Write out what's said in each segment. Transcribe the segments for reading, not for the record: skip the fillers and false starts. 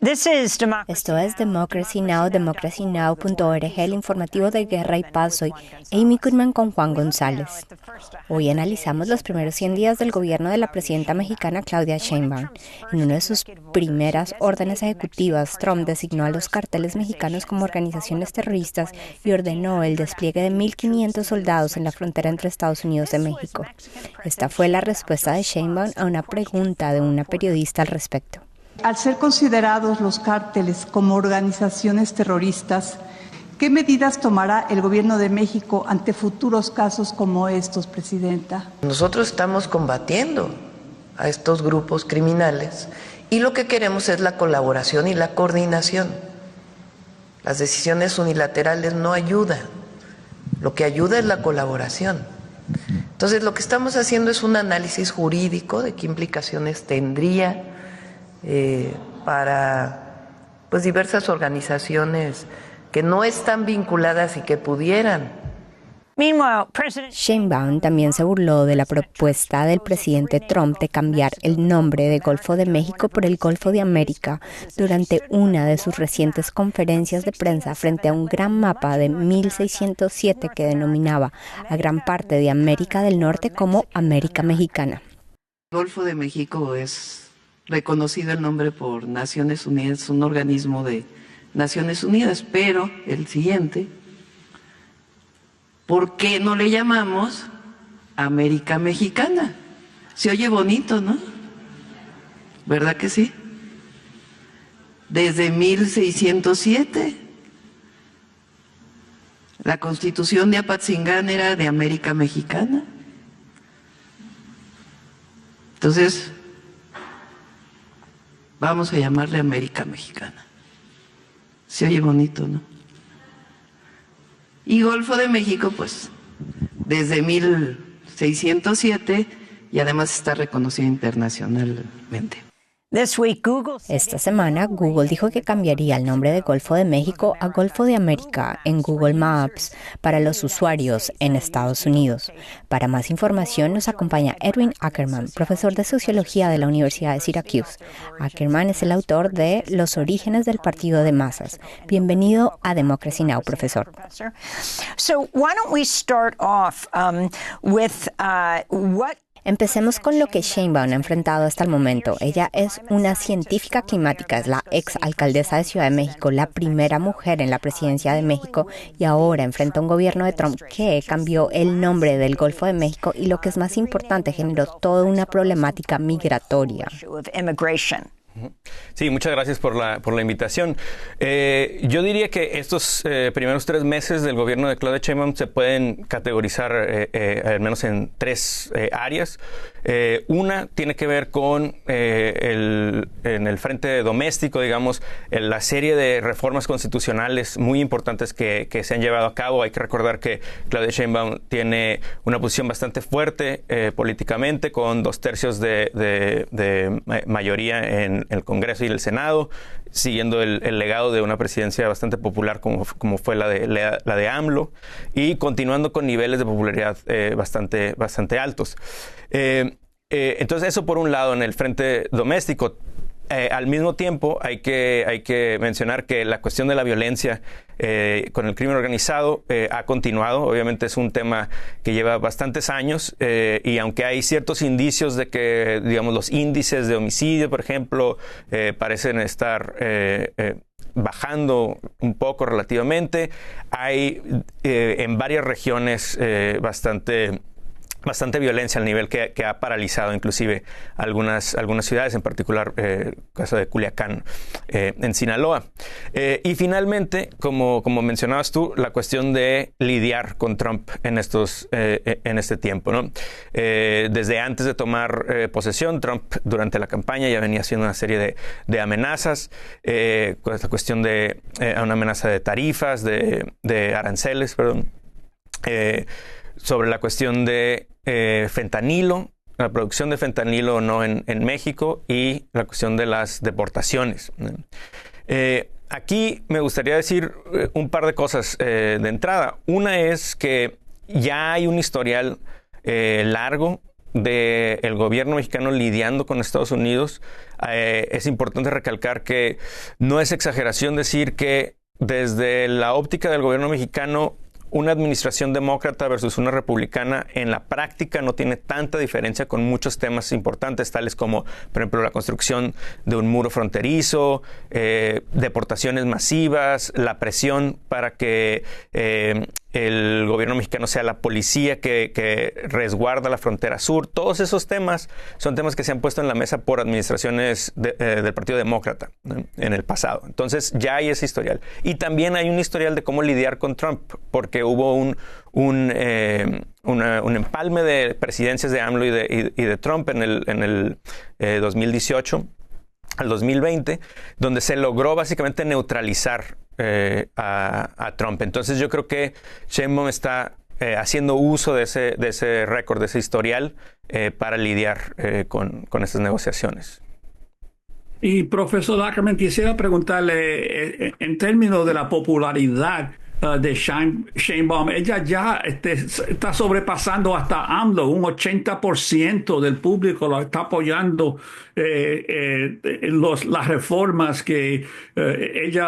Esto es Democracy Now!, democracynow.org, el informativo de Guerra y Paz. Soy Amy Goodman con Juan González. Hoy analizamos los primeros 100 días del gobierno de la presidenta mexicana Claudia Sheinbaum. En una de sus primeras órdenes ejecutivas, Trump designó a los carteles mexicanos como organizaciones terroristas y ordenó el despliegue de 1.500 soldados en la frontera entre Estados Unidos y México. Esta fue la respuesta de Sheinbaum a una pregunta de una periodista al respecto. Al ser considerados los cárteles como organizaciones terroristas, ¿qué medidas tomará el gobierno de México ante futuros casos como estos, presidenta? Nosotros estamos combatiendo a estos grupos criminales y lo que queremos es la colaboración y la coordinación. Las decisiones unilaterales no ayudan, lo que ayuda es la colaboración. Entonces, lo que estamos haciendo es un análisis jurídico de qué implicaciones tendría para diversas organizaciones que no están vinculadas y que pudieran. Sheinbaum también se burló de la propuesta del presidente Trump de cambiar el nombre de Golfo de México por el Golfo de América durante una de sus recientes conferencias de prensa frente a un gran mapa de 1607 que denominaba a gran parte de América del Norte como América Mexicana. Golfo de México es reconocido el nombre por Naciones Unidas, un organismo de Naciones Unidas, pero el siguiente, ¿por qué no le llamamos América Mexicana? Se oye bonito, ¿no? ¿Verdad que sí? Desde 1607, la Constitución de Apatzingán era de América Mexicana. Entonces, vamos a llamarle América Mexicana. Se oye bonito, ¿no? Y Golfo de México, pues, desde 1607 y además está reconocido internacionalmente. Esta semana, Google dijo que cambiaría el nombre de Golfo de México a Golfo de América en Google Maps para los usuarios en Estados Unidos. Para más información nos acompaña Edwin Ackerman, profesor de Sociología de la Universidad de Syracuse. Ackerman es el autor de Los orígenes del partido de masas. Bienvenido a Democracy Now!, profesor. Empecemos con lo que Sheinbaum ha enfrentado hasta el momento. Ella es una científica climática, es la ex alcaldesa de Ciudad de México, la primera mujer en la presidencia de México y ahora enfrenta un gobierno de Trump que cambió el nombre del Golfo de México y lo que es más importante, generó toda una problemática migratoria. Sí, muchas gracias por la invitación. Yo diría que estos primeros 3 meses del gobierno de Claudia Sheinbaum se pueden categorizar al menos en 3 áreas. Una tiene que ver con en el frente doméstico, digamos, la serie de reformas constitucionales muy importantes que se han llevado a cabo. Hay que recordar que Claudia Sheinbaum tiene una posición bastante fuerte políticamente, con 2/3 de mayoría en el Congreso y el Senado, siguiendo el legado de una presidencia bastante popular como fue la de AMLO, y continuando con niveles de popularidad bastante altos. Entonces, eso por un lado en el frente doméstico. Al mismo tiempo, hay que mencionar que la cuestión de la violencia con el crimen organizado ha continuado. Obviamente es un tema que lleva bastantes años y aunque hay ciertos indicios de que, digamos, los índices de homicidio, por ejemplo, parecen estar bajando un poco relativamente, hay en varias regiones bastante violencia al nivel que ha paralizado inclusive algunas ciudades, en particular el caso de Culiacán, en Sinaloa. Y finalmente, como mencionabas tú, la cuestión de lidiar con Trump en este tiempo, ¿no? Desde antes de tomar posesión, Trump durante la campaña ya venía haciendo una serie de amenazas, con esta cuestión de una amenaza de tarifas, de aranceles, perdón, sobre la cuestión de fentanilo, la producción de fentanilo o no en México, y la cuestión de las deportaciones. Aquí me gustaría decir un par de cosas de entrada. Una es que ya hay un historial largo del gobierno mexicano lidiando con Estados Unidos, es importante recalcar que no es exageración decir que desde la óptica del gobierno mexicano, una administración demócrata versus una republicana en la práctica no tiene tanta diferencia con muchos temas importantes, tales como, por ejemplo, la construcción de un muro fronterizo, deportaciones masivas, la presión para que el gobierno mexicano sea la policía que resguarda la frontera sur. Todos esos temas son temas que se han puesto en la mesa por administraciones del Partido Demócrata, ¿no?, en el pasado. Entonces ya hay ese historial. Y también hay un historial de cómo lidiar con Trump, porque hubo un empalme de presidencias de AMLO y de Trump en el 2018 al 2020, donde se logró básicamente neutralizar a Trump. Entonces yo creo que Sheinbaum está haciendo uso de ese récord, de ese historial, para lidiar con estas negociaciones. Y profesor Ackerman, quisiera preguntarle, en términos de la popularidad de Sheinbaum, ella ya está sobrepasando hasta AMLO. Un 80% del público lo está apoyando las reformas que ella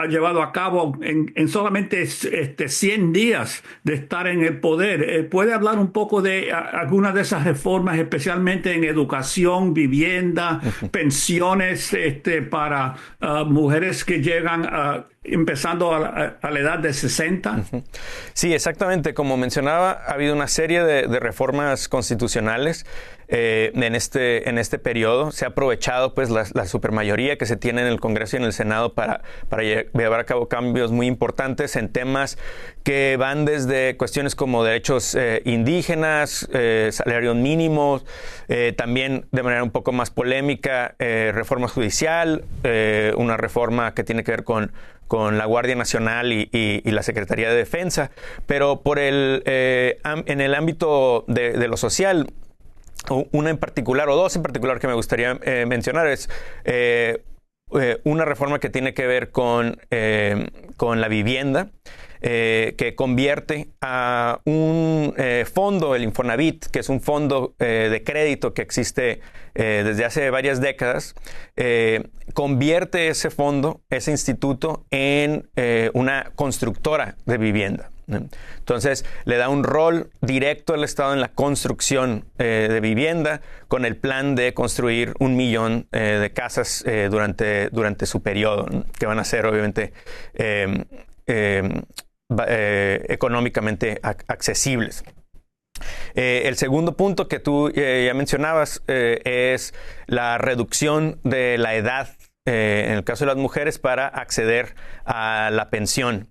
ha llevado a cabo en solamente 100 días de estar en el poder. ¿Puede hablar un poco de algunas de esas reformas, especialmente en educación, vivienda, pensiones para mujeres que llegan empezando a la edad de 60? Sí, exactamente. Como mencionaba, ha habido una serie de reformas constitucionales en este periodo. Se ha aprovechado pues la supermayoría que se tiene en el Congreso y en el Senado para llevar a cabo cambios muy importantes en temas que van desde cuestiones como derechos indígenas, salarios mínimos, también de manera un poco más polémica, reforma judicial, una reforma que tiene que ver con la Guardia Nacional y la Secretaría de Defensa. Pero en el ámbito de lo social, una en particular, o dos en particular que me gustaría mencionar, es una reforma que tiene que ver con la vivienda, que convierte a un fondo, el Infonavit, que es un fondo de crédito que existe desde hace varias décadas, convierte ese fondo, ese instituto, en una constructora de vivienda. Entonces, le da un rol directo al Estado en la construcción de vivienda, con el plan de construir 1 millón de casas durante su periodo, ¿no?, que van a ser, obviamente, económicamente accesibles. El segundo punto que tú ya mencionabas es la reducción de la edad, en el caso de las mujeres, para acceder a la pensión.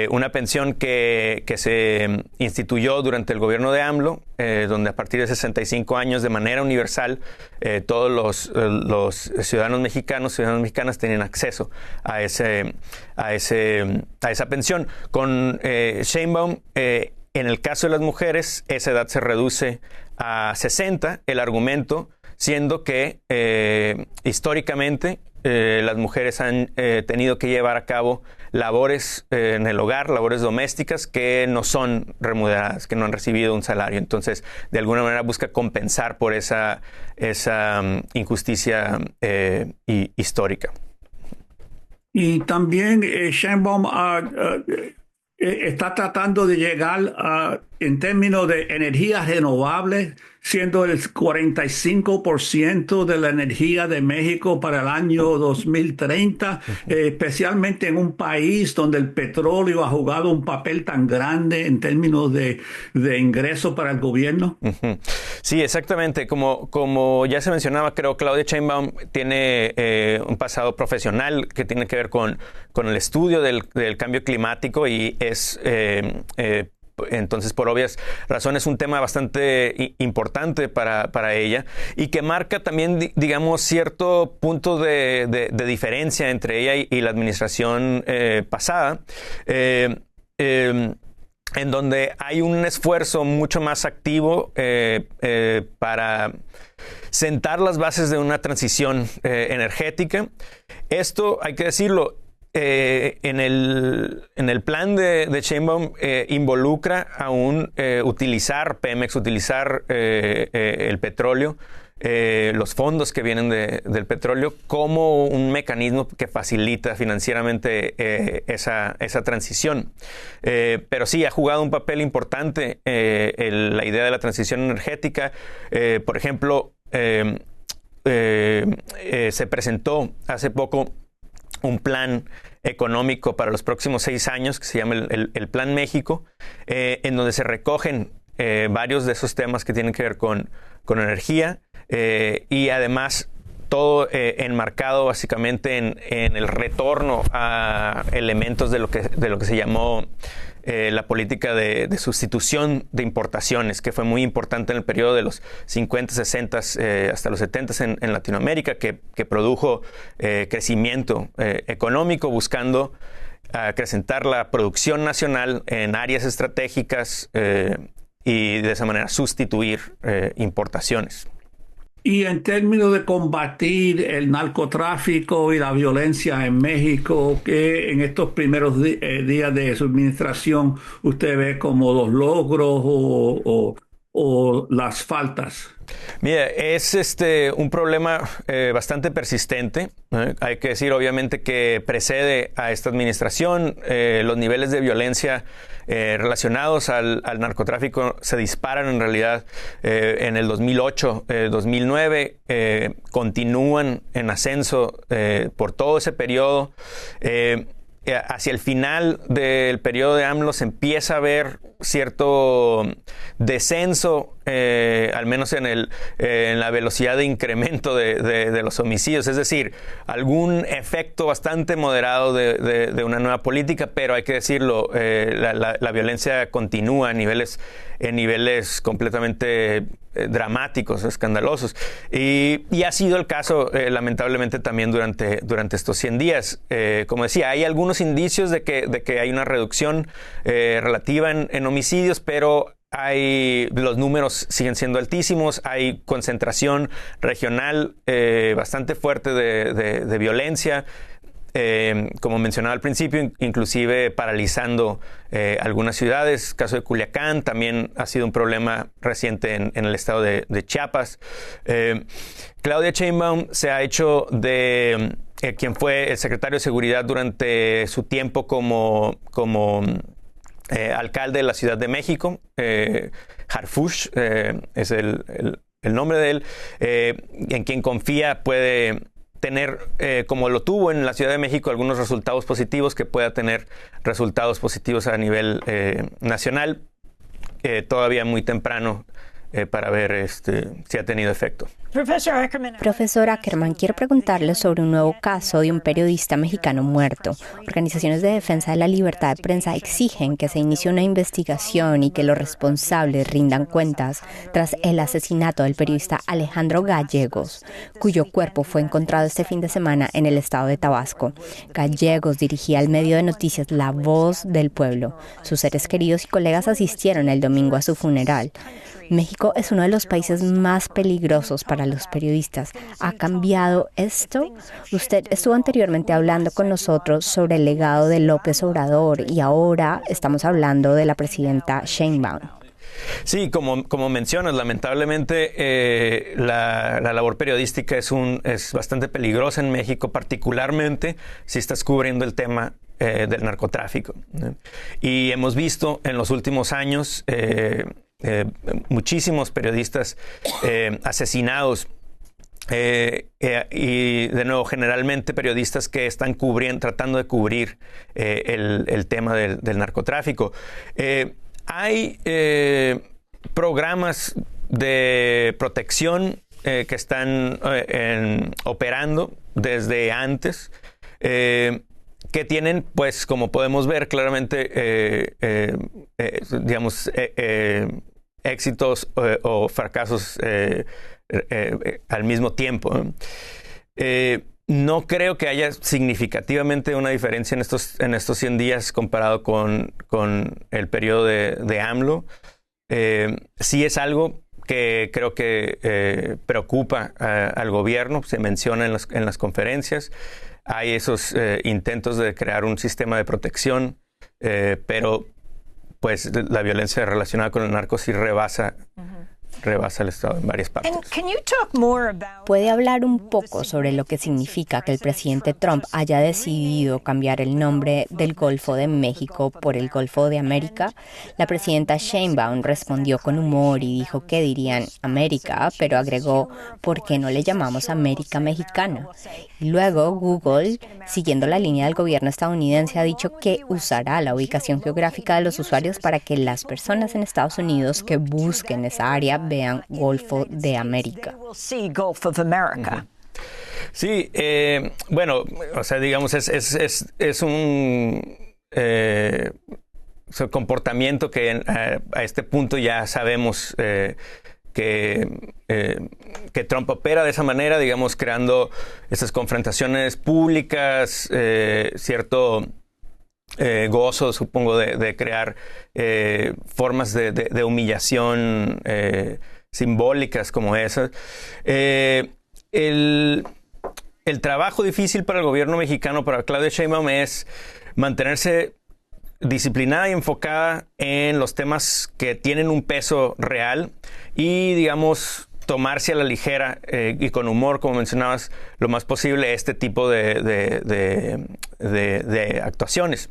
Una pensión que se instituyó durante el gobierno de AMLO, donde a partir de 65 años, de manera universal, todos los ciudadanos mexicanas tienen acceso a esa pensión. Con Sheinbaum, en el caso de las mujeres, esa edad se reduce a 60, el argumento siendo que históricamente las mujeres han tenido que llevar a cabo labores en el hogar, labores domésticas que no son remuneradas, que no han recibido un salario. Entonces, de alguna manera busca compensar por esa injusticia histórica. Y también Sheinbaum está tratando de llegar en términos de energías renovables, siendo el 45% de la energía de México para el año 2030, especialmente en un país donde el petróleo ha jugado un papel tan grande en términos de ingreso para el gobierno. Sí, exactamente. Como ya se mencionaba, creo que Claudia Sheinbaum tiene un pasado profesional que tiene que ver con el estudio del cambio climático, y es entonces, por obvias razones, un tema bastante importante para ella, y que marca también, digamos, cierto punto de diferencia entre ella y la administración pasada, en donde hay un esfuerzo mucho más activo para sentar las bases de una transición energética. Esto, hay que decirlo, en el plan de Sheinbaum involucra aún utilizar Pemex, utilizar el petróleo, los fondos que vienen del petróleo como un mecanismo que facilita financieramente esa transición. Pero sí, ha jugado un papel importante la idea de la transición energética. Por ejemplo, se presentó hace poco un plan económico para los próximos 6 años que se llama el Plan México, en donde se recogen varios de esos temas que tienen que ver con energía y además todo enmarcado básicamente en el retorno a elementos de lo que se llamó la política de sustitución de importaciones, que fue muy importante en el periodo de los 50, 60 hasta los 70 en Latinoamérica, que produjo crecimiento económico buscando acrecentar la producción nacional en áreas estratégicas y de esa manera sustituir importaciones. Y en términos de combatir el narcotráfico y la violencia en México, ¿qué en estos primeros días de su administración usted ve como los logros o las faltas? Mira, es un problema bastante persistente. Hay que decir, obviamente, que precede a esta administración. Los niveles de violencia relacionados al narcotráfico se disparan en realidad en el 2008, 2009. Continúan en ascenso por todo ese periodo. Hacia el final del periodo de AMLO se empieza a ver cierto descenso, al menos en la velocidad de incremento de los homicidios. Es decir, algún efecto bastante moderado de una nueva política, pero hay que decirlo, la violencia continúa en niveles completamente dramáticos, escandalosos. Y ha sido el caso, lamentablemente, también durante estos 100 días. Como decía, hay algunos indicios de que hay una reducción relativa en homicidios, pero los números siguen siendo altísimos. Hay concentración regional bastante fuerte de violencia. Como mencionaba al principio, inclusive paralizando algunas ciudades. Caso de Culiacán también ha sido un problema reciente en el estado de Chiapas. Claudia Sheinbaum se ha hecho de quien fue el secretario de Seguridad durante su tiempo como alcalde de la Ciudad de México. Harfush es el nombre de él, en quien confía puede tener, como lo tuvo en la Ciudad de México, algunos resultados positivos, que pueda tener resultados positivos a nivel nacional. Todavía muy temprano para ver si ha tenido efecto. Profesor Ackerman, quiero preguntarle sobre un nuevo caso de un periodista mexicano muerto. Organizaciones de defensa de la libertad de prensa exigen que se inicie una investigación y que los responsables rindan cuentas tras el asesinato del periodista Alejandro Gallegos, cuyo cuerpo fue encontrado este fin de semana en el estado de Tabasco. Gallegos dirigía el medio de noticias La Voz del Pueblo. Sus seres queridos y colegas asistieron el domingo a su funeral. México es uno de los países más peligrosos para los periodistas. ¿Ha cambiado esto? Usted estuvo anteriormente hablando con nosotros sobre el legado de López Obrador y ahora estamos hablando de la presidenta Sheinbaum. Sí, como mencionas, lamentablemente la labor periodística es bastante peligrosa en México, particularmente si estás cubriendo el tema del narcotráfico. Y hemos visto en los últimos años muchísimos periodistas asesinados. Y de nuevo, generalmente periodistas que están tratando de cubrir el tema del narcotráfico. Hay programas de protección que están operando desde antes, que tienen, pues, como podemos ver claramente, éxitos o fracasos al mismo tiempo. No creo que haya significativamente una diferencia en estos 100 días comparado con el periodo de AMLO. Sí es algo que creo que preocupa al gobierno, se menciona en las conferencias. Hay esos intentos de crear un sistema de protección, pero pues la violencia relacionada con el narco sí rebasa el Estado en varias partes. ¿Puede hablar un poco sobre lo que significa que el presidente Trump haya decidido cambiar el nombre del Golfo de México por el Golfo de América? La presidenta Sheinbaum respondió con humor y dijo que dirían América, pero agregó, ¿por qué no le llamamos América Mexicana? Y luego Google, siguiendo la línea del gobierno estadounidense, ha dicho que usará la ubicación geográfica de los usuarios para que las personas en Estados Unidos que busquen esa área vean Golfo de América. Sí, bueno, o sea, digamos, es un comportamiento que a este punto ya sabemos que Trump opera de esa manera, digamos, creando esas confrontaciones públicas, cierto gozo, supongo, de crear formas de humillación simbólicas como esas. El trabajo difícil para el gobierno mexicano, para Claudia Sheinbaum, es mantenerse disciplinada y enfocada en los temas que tienen un peso real y, digamos, tomarse a la ligera y con humor, como mencionabas, lo más posible este tipo de actuaciones.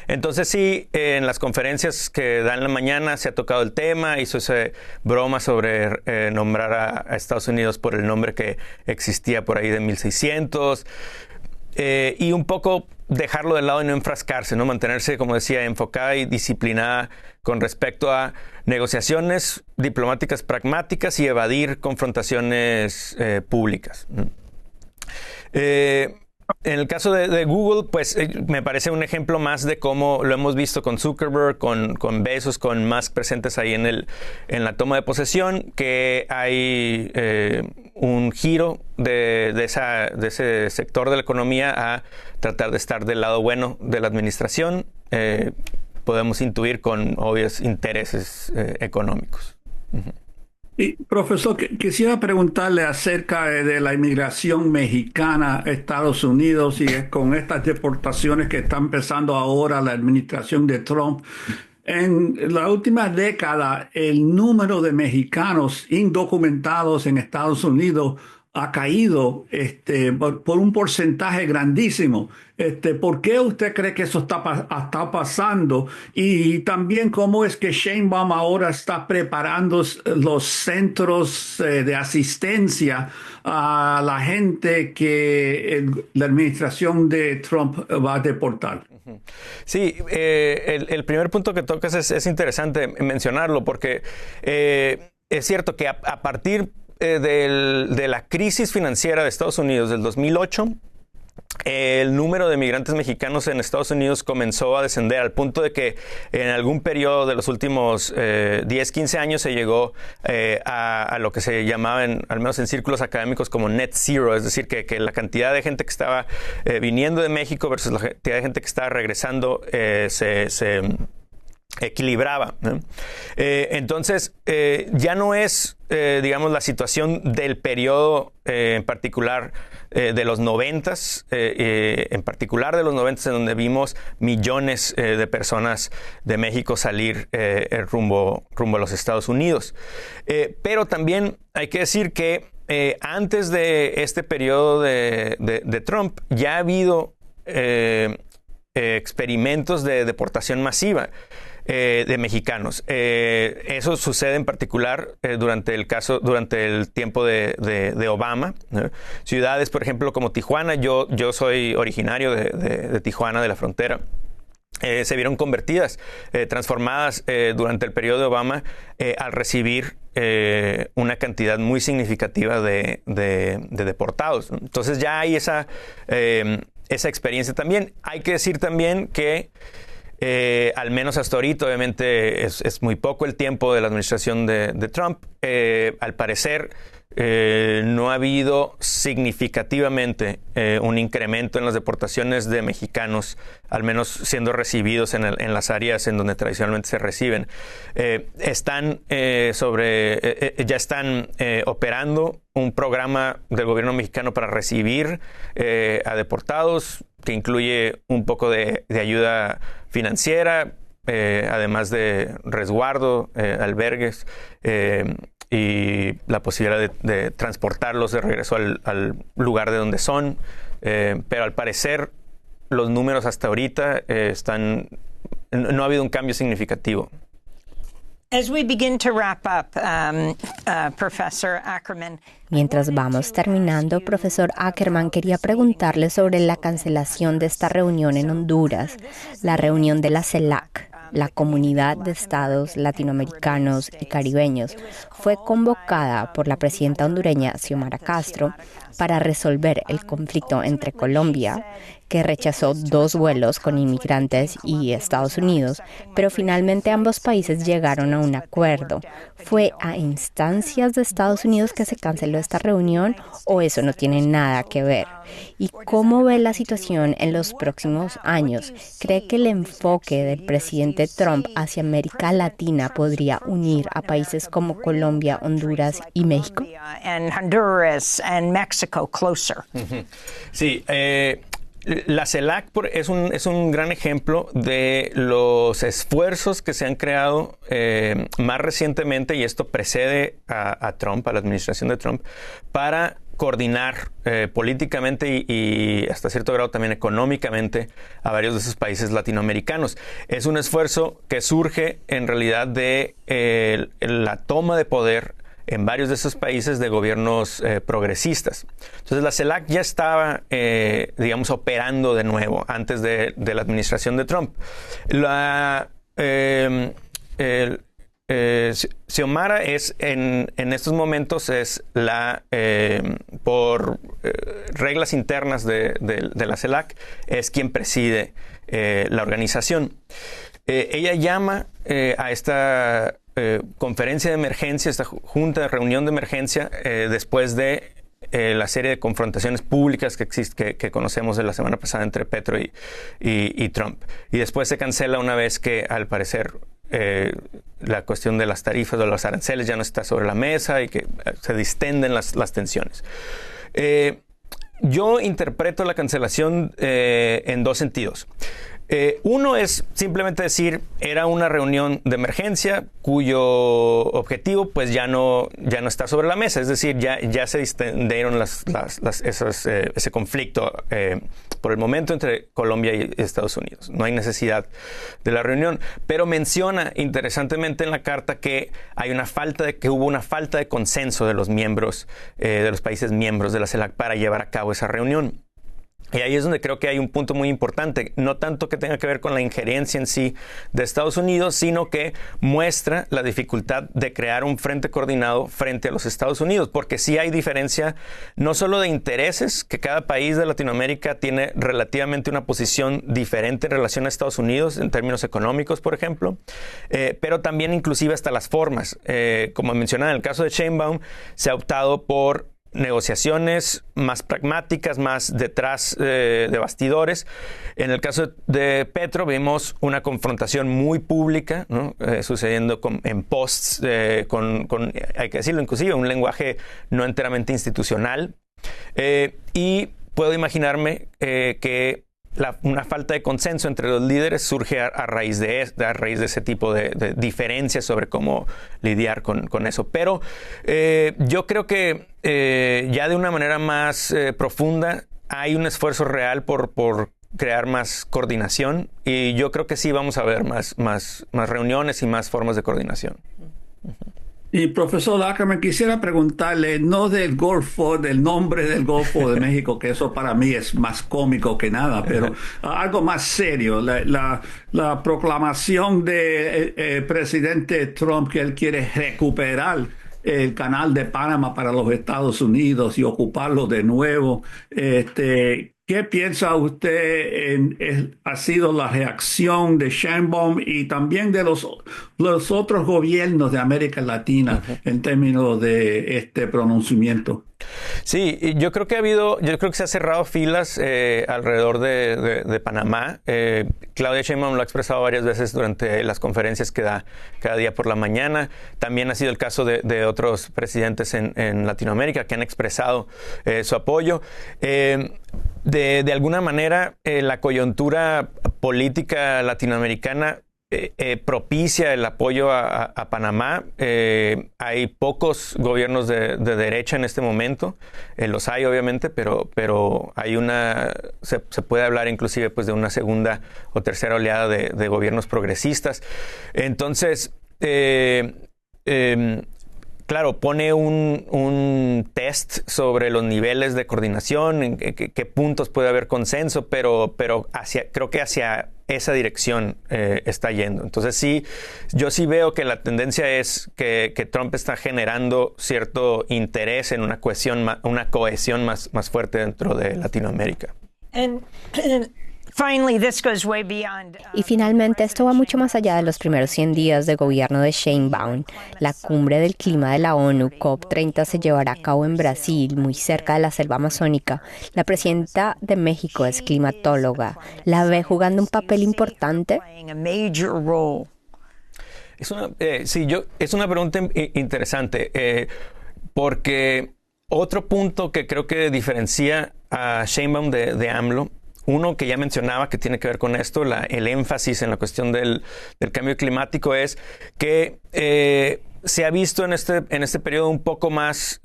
Entonces sí, en las conferencias que da en la mañana se ha tocado el tema, hizo esa broma sobre nombrar a Estados Unidos por el nombre que existía por ahí de 1600 y un poco dejarlo de lado y no enfrascarse, ¿no? Mantenerse, como decía, enfocada y disciplinada con respecto a negociaciones diplomáticas pragmáticas y evadir confrontaciones públicas. En el caso de Google, pues me parece un ejemplo más de cómo lo hemos visto con Zuckerberg, con Bezos, con Musk presentes ahí en la toma de posesión, que hay un giro de ese sector de la economía a tratar de estar del lado bueno de la administración. Podemos intuir con obvios intereses económicos. Uh-huh. Y, profesor, quisiera preguntarle acerca de la inmigración mexicana a Estados Unidos y con estas deportaciones que está empezando ahora la administración de Trump. En la última década, el número de mexicanos indocumentados en Estados Unidos ha caído por un porcentaje grandísimo. ¿Por qué usted cree que eso está pasando? Y también cómo es que Sheinbaum ahora está preparando los centros de asistencia a la gente que la administración de Trump va a deportar. Sí, el primer punto que tocas es interesante mencionarlo porque es cierto que a partir de la crisis financiera de Estados Unidos del 2008, el número de migrantes mexicanos en Estados Unidos comenzó a descender al punto de que en algún periodo de los últimos 10, 15 años se llegó a lo que se llamaba, al menos en círculos académicos, como net zero, es decir, que la cantidad de gente que estaba viniendo de México versus la cantidad de gente que estaba regresando se equilibraba, ¿no? Entonces, ya no es, digamos, la situación del periodo en particular de los 90s, en particular de los 90s, en donde vimos millones de personas de México salir rumbo a los Estados Unidos. Pero también hay que decir que antes de este periodo de Trump ya ha habido experimentos de deportación masiva de mexicanos. Eso sucede en particular durante el tiempo de Obama, ¿no? Ciudades, por ejemplo, como Tijuana, yo soy originario de Tijuana, de la frontera. Se vieron convertidas, transformadas durante el periodo de Obama al recibir una cantidad muy significativa de deportados, ¿no? Entonces ya hay esa experiencia también. Hay que decir también que al menos hasta ahorita, obviamente es muy poco el tiempo de la administración de Trump. Al parecer, no ha habido significativamente un incremento en las deportaciones de mexicanos, al menos siendo recibidos en las áreas en donde tradicionalmente se reciben. Ya están operando un programa del gobierno mexicano para recibir a deportados, que incluye un poco de ayuda financiera, además de resguardo, albergues, y la posibilidad de transportarlos de regreso al lugar de donde son. Pero al parecer los números hasta ahorita no ha habido un cambio significativo. Mientras vamos terminando, profesor Ackerman, quería preguntarle sobre la cancelación de esta reunión en Honduras, la reunión de la CELAC, la Comunidad de Estados Latinoamericanos y Caribeños. Fue convocada por la presidenta hondureña Xiomara Castro para resolver el conflicto entre Colombia, que rechazó 2 vuelos con inmigrantes, y Estados Unidos, pero finalmente ambos países llegaron a un acuerdo. ¿Fue a instancias de Estados Unidos que se canceló esta reunión o eso no tiene nada que ver? ¿Y cómo ve la situación en los próximos años? ¿Cree que el enfoque del presidente Trump hacia América Latina podría unir a países como Colombia, Honduras y México? Sí, la CELAC es un gran ejemplo de los esfuerzos que se han creado más recientemente, y esto precede a Trump, a la administración de Trump, para coordinar políticamente y hasta cierto grado también económicamente a varios de esos países latinoamericanos. Es un esfuerzo que surge en realidad de la toma de poder en varios de esos países de gobiernos progresistas. Entonces la CELAC ya estaba, operando de nuevo antes de la administración de Trump. Xiomara es en estos momentos es por reglas internas de la CELAC, es quien preside la organización. Ella llama a esta conferencia de emergencia, esta junta de reunión de emergencia, después de la serie de confrontaciones públicas que conocemos de la semana pasada entre Petro y Trump. Y después se cancela una vez que, al parecer, la cuestión de las tarifas o los aranceles ya no está sobre la mesa y que se distenden las tensiones. Yo interpreto la cancelación en 2 sentidos. Uno es simplemente decir, era una reunión de emergencia cuyo objetivo pues ya no está sobre la mesa, es decir, ya se distendieron ese conflicto por el momento entre Colombia y Estados Unidos. No hay necesidad de la reunión, pero menciona interesantemente en la carta que hubo una falta de consenso de los miembros, de los países miembros de la CELAC para llevar a cabo esa reunión. Y ahí es donde creo que hay un punto muy importante, no tanto que tenga que ver con la injerencia en sí de Estados Unidos, sino que muestra la dificultad de crear un frente coordinado frente a los Estados Unidos, porque sí hay diferencia no solo de intereses, que cada país de Latinoamérica tiene relativamente una posición diferente en relación a Estados Unidos, en términos económicos, por ejemplo, pero también inclusive hasta las formas. Como mencionaba, en el caso de Sheinbaum, se ha optado por negociaciones más pragmáticas, más detrás de bastidores. En el caso de Petro vimos una confrontación muy pública, ¿no? Sucediendo en posts, con, hay que decirlo, inclusive un lenguaje no enteramente institucional. Y puedo imaginarme que una falta de consenso entre los líderes surge a raíz de ese tipo de diferencias sobre cómo lidiar con eso. Pero yo creo que ya de una manera más profunda hay un esfuerzo real por crear más coordinación, y yo creo que sí vamos a ver más reuniones y más formas de coordinación. Y profesor Ackerman, quisiera preguntarle, no del nombre del Golfo de México, que eso para mí es más cómico que nada, pero algo más serio, la proclamación del presidente Trump que él quiere recuperar el canal de Panamá para los Estados Unidos y ocuparlo de nuevo. ¿Qué ¿Qué piensa usted ha sido la reacción de Sheinbaum y también de los otros gobiernos de América Latina en términos de este pronunciamiento? Sí, yo creo que se ha cerrado filas alrededor de Panamá. Claudia Sheinbaum lo ha expresado varias veces durante las conferencias que da cada día por la mañana. También ha sido el caso de otros presidentes en Latinoamérica que han expresado su apoyo. De alguna manera, la coyuntura política latinoamericana propicia el apoyo a Panamá. Hay pocos gobiernos de derecha en este momento. Los hay, obviamente, pero hay se puede hablar inclusive pues, de una segunda o tercera oleada de gobiernos progresistas. Entonces, claro, pone un test sobre los niveles de coordinación, en qué puntos puede haber consenso, pero creo que hacia esa dirección está yendo. Entonces yo sí veo que la tendencia es que Trump está generando cierto interés en una cohesión más fuerte dentro de Latinoamérica. Y finalmente, esto va mucho más allá de los primeros 100 días de gobierno de Sheinbaum. La cumbre del clima de la ONU, COP30, se llevará a cabo en Brasil, muy cerca de la selva amazónica. La presidenta de México es climatóloga. ¿La ve jugando un papel importante? Es una pregunta interesante, porque otro punto que creo que diferencia a Sheinbaum de AMLO, uno que ya mencionaba que tiene que ver con esto, el énfasis en la cuestión del cambio climático, es que se ha visto en este periodo un poco más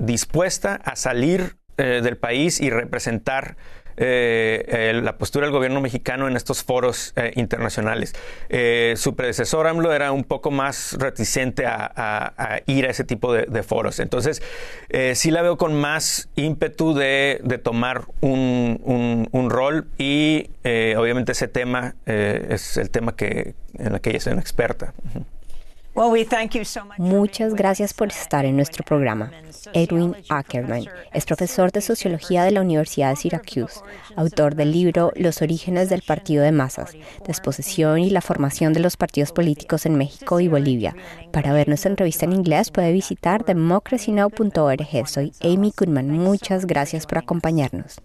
dispuesta a salir del país y representar la postura del gobierno mexicano en estos foros internacionales. Su predecesor AMLO era un poco más reticente a ir a ese tipo de foros. Entonces, sí la veo con más ímpetu de tomar un rol y obviamente ese tema es el tema en el que ella es una experta. Muchas gracias por estar en nuestro programa. Edwin Ackerman es profesor de Sociología de la Universidad de Syracuse, autor del libro Los orígenes del partido de masas, desposesión y la formación de los partidos políticos en México y Bolivia. Para ver nuestra entrevista en inglés puede visitar democracynow.org. Soy Amy Goodman. Muchas gracias por acompañarnos.